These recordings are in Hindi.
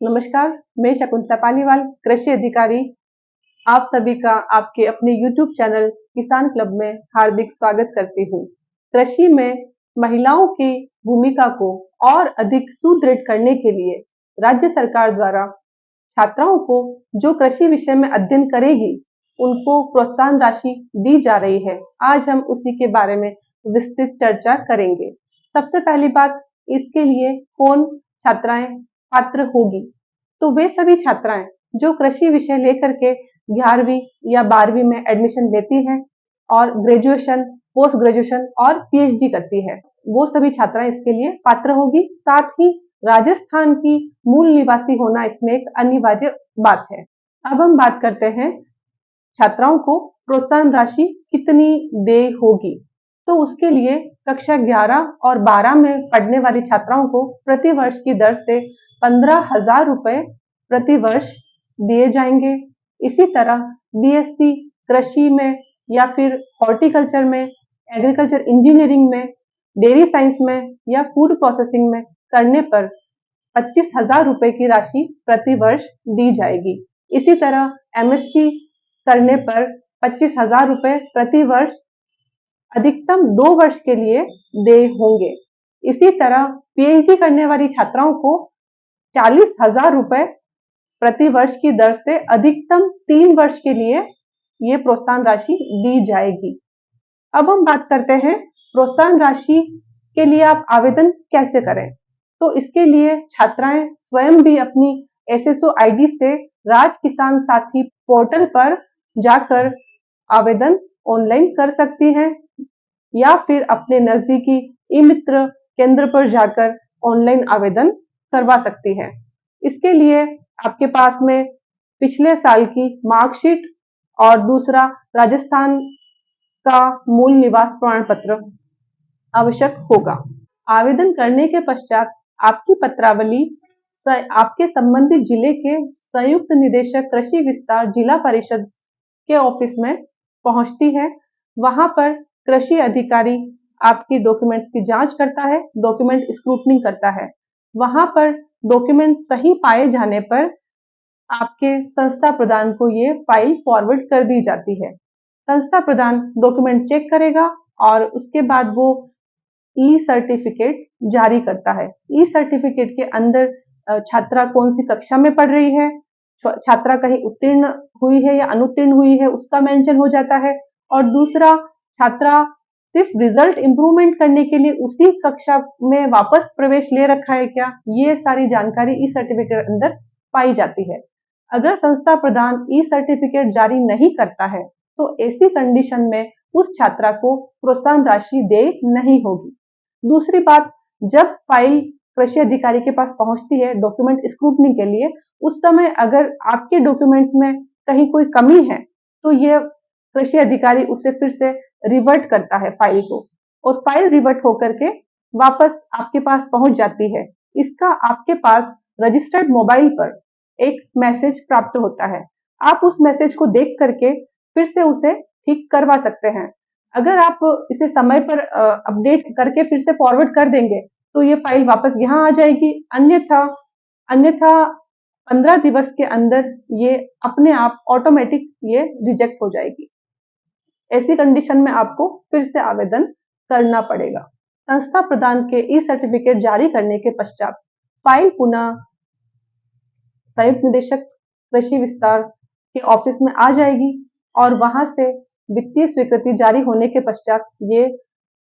नमस्कार, मैं शकुंतला पालीवाल, कृषि अधिकारी। आप सभी का आपके अपने YouTube चैनल किसान क्लब में हार्दिक स्वागत करती हूँ। कृषि में महिलाओं की भूमिका को और अधिक सुदृढ़ करने के लिए राज्य सरकार द्वारा छात्राओं को जो कृषि विषय में अध्ययन करेगी, उनको प्रोत्साहन राशि दी जा रही है। आज हम उसी के बारे में विस्तृत चर्चा करेंगे। सबसे पहली बात, इसके लिए कौन छात्राएं पात्र होगी? तो वे सभी छात्राएं जो कृषि विषय लेकर के 11वीं या 12वीं में एडमिशन लेती हैं और ग्रेजुएशन, पोस्ट ग्रेजुएशन और पीएचडी करती है, वो सभी छात्राएं इसके लिए पात्र होगी। साथ ही राजस्थान की मूल निवासी होना इसमें एक अनिवार्य बात है। अब हम बात करते हैं छात्राओं को प्रोत्साहन राशि कितनी देय होगी। तो उसके लिए कक्षा 11 और 12 में पढ़ने वाली छात्राओं को प्रति वर्ष की दर से 15,000 रुपए प्रति वर्ष दिए जाएंगे। इसी तरह बीएससी कृषि में या फिर हॉर्टिकल्चर में, एग्रीकल्चर इंजीनियरिंग में, डेयरी साइंस में या फूड प्रोसेसिंग में करने पर 25,000 रुपए की राशि प्रति वर्ष दी जाएगी। इसी तरह एमएससी करने पर 25,000 रुपए प्रति वर्ष अधिकतम 2 वर्ष के लिए देय होंगे। इसी तरह पीएचडी करने वाली छात्राओं को 40,000 रुपए प्रति वर्ष की दर से अधिकतम 3 वर्ष के लिए ये प्रोत्साहन राशि दी जाएगी। अब हम बात करते हैं प्रोत्साहन राशि के लिए आप आवेदन कैसे करें। तो इसके लिए छात्राएं स्वयं भी अपनी एसएसओ आईडी से राज किसान साथी पोर्टल पर जाकर आवेदन ऑनलाइन कर सकती हैं या फिर अपने नजदीकी ई मित्र केंद्र पर जाकर ऑनलाइन आवेदन करवा सकती है। इसके लिए आपके पास में पिछले साल की मार्कशीट और दूसरा राजस्थान का मूल निवास प्रमाण पत्र आवश्यक होगा। आवेदन करने के पश्चात आपकी पत्रावली आपके संबंधित जिले के संयुक्त निदेशक कृषि विस्तार जिला परिषद के ऑफिस में पहुंचती है। वहां पर कृषि अधिकारी आपकी डॉक्यूमेंट्स की जांच करता है, डॉक्यूमेंट स्क्रूटनिंग करता है। वहां पर डॉक्यूमेंट सही पाए जाने पर आपके संस्था प्रधान को ये फाइल फॉरवर्ड कर दी जाती है। संस्था प्रधान डॉक्यूमेंट चेक करेगा और उसके बाद वो ई सर्टिफिकेट जारी करता है। ई सर्टिफिकेट के अंदर छात्रा कौन सी कक्षा में पढ़ रही है, छात्रा कहीं उत्तीर्ण हुई है या अनुत्तीर्ण हुई है, उसका मेंशन हो जाता है। और दूसरा, छात्रा सिर्फ रिजल्ट इंप्रूवमेंट करने के लिए उसी कक्षा में वापस प्रवेश ले रखा है क्या, ये सारी जानकारी ई सर्टिफिकेट अंदर पाई जाती है। अगर संस्था प्रधान ई सर्टिफिकेट जारी नहीं करता है तो ऐसी कंडीशन में उस छात्रा को प्रोत्साहन राशि देय नहीं होगी। दूसरी बात, जब फाइल कृषि अधिकारी के पास पहुंचती है डॉक्यूमेंट स्क्रूटनी के लिए, उस समय अगर आपके डॉक्यूमेंट्स में कहीं कोई कमी है तो ये कृषि अधिकारी उसे फिर से रिवर्ट करता है फाइल को, और फाइल रिवर्ट होकर के वापस आपके पास पहुंच जाती है। इसका आपके पास रजिस्टर्ड मोबाइल पर एक मैसेज प्राप्त होता है। आप उस मैसेज को देख करके फिर से उसे ठीक करवा सकते हैं। अगर आप इसे समय पर अपडेट करके फिर से फॉरवर्ड कर देंगे तो ये फाइल वापस यहाँ आ जाएगी। अन्यथा अन्यथा 15 दिवस के अंदर ये अपने आप ऑटोमेटिक ये रिजेक्ट हो जाएगी। ऐसी कंडीशन में आपको फिर से आवेदन करना पड़ेगा। संस्था प्रधान के ई सर्टिफिकेट जारी करने के पश्चात फाइल पुनः संयुक्त निदेशक कृषि विस्तार के ऑफिस में आ जाएगी और वहां से वित्तीय स्वीकृति जारी होने के पश्चात ये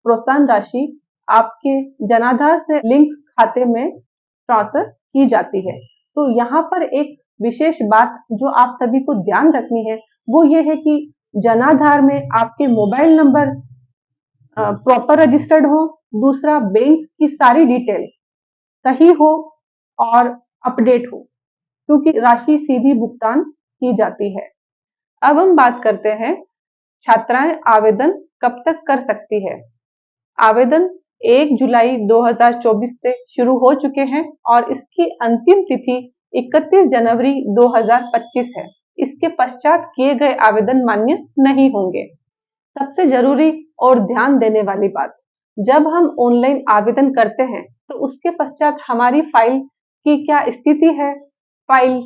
प्रोत्साहन राशि आपके जनाधार से लिंक खाते में ट्रांसफर की जाती है। तो यहाँ पर एक विशेष बात जो आप सभी को ध्यान रखनी है वो ये है कि जनाधार में आपके मोबाइल नंबर प्रॉपर रजिस्टर्ड हो, दूसरा बैंक की सारी डिटेल सही हो और अपडेट हो, क्योंकि राशि सीधी भुगतान की जाती है। अब हम बात करते हैं छात्राएं आवेदन कब तक कर सकती है। आवेदन 1 जुलाई 2024 से शुरू हो चुके हैं और इसकी अंतिम तिथि 31 जनवरी 2025 है। इसके पश्चात किए गए आवेदन मान्य नहीं होंगे। सबसे जरूरी और ध्यान देने वाली बात, जब हम ऑनलाइन आवेदन करते हैं तो उसके पश्चात हमारी फाइल की क्या स्थिति है, फाइल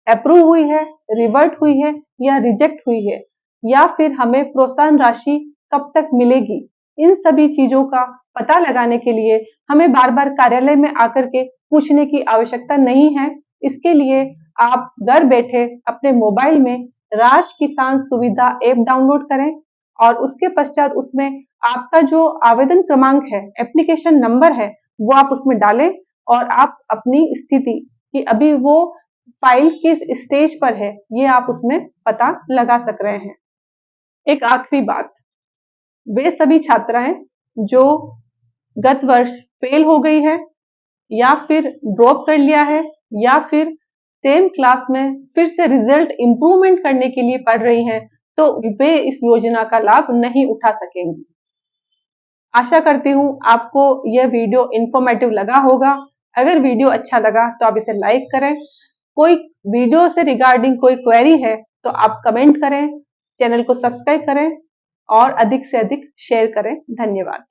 अप्रूव हुई है, रिवर्ट हुई है या रिजेक्ट हुई है, या फिर हमें प्रोत्साहन राशि कब तक मिलेगी। इन सभी चीजों का पता लगाने के लिए हमें बार बार कार्यालय में आकर के पूछने की आवश्यकता नहीं है। इसके लिए आप घर बैठे अपने मोबाइल में राज किसान सुविधा ऐप डाउनलोड करें और उसके पश्चात उसमें आपका जो आवेदन क्रमांक है, एप्लीकेशन नंबर है, वो आप उसमें डालें और आप अपनी स्थिति कि अभी वो फाइल किस स्टेज पर है, ये आप उसमें पता लगा सक रहे हैं। एक आखिरी बात, वे सभी छात्राएं जो गत वर्ष फेल हो गई है या फिर ड्रॉप कर लिया है या फिर सेम क्लास में फिर से रिजल्ट इम्प्रूवमेंट करने के लिए पढ़ रही हैं, तो वे इस योजना का लाभ नहीं उठा सकेंगी। आशा करती हूँ आपको यह वीडियो इंफॉर्मेटिव लगा होगा। अगर वीडियो अच्छा लगा तो आप इसे लाइक करें। कोई वीडियो से रिगार्डिंग कोई क्वेरी है तो आप कमेंट करें, चैनल को सब्सक्राइब करें और अधिक से अधिक शेयर करें। धन्यवाद।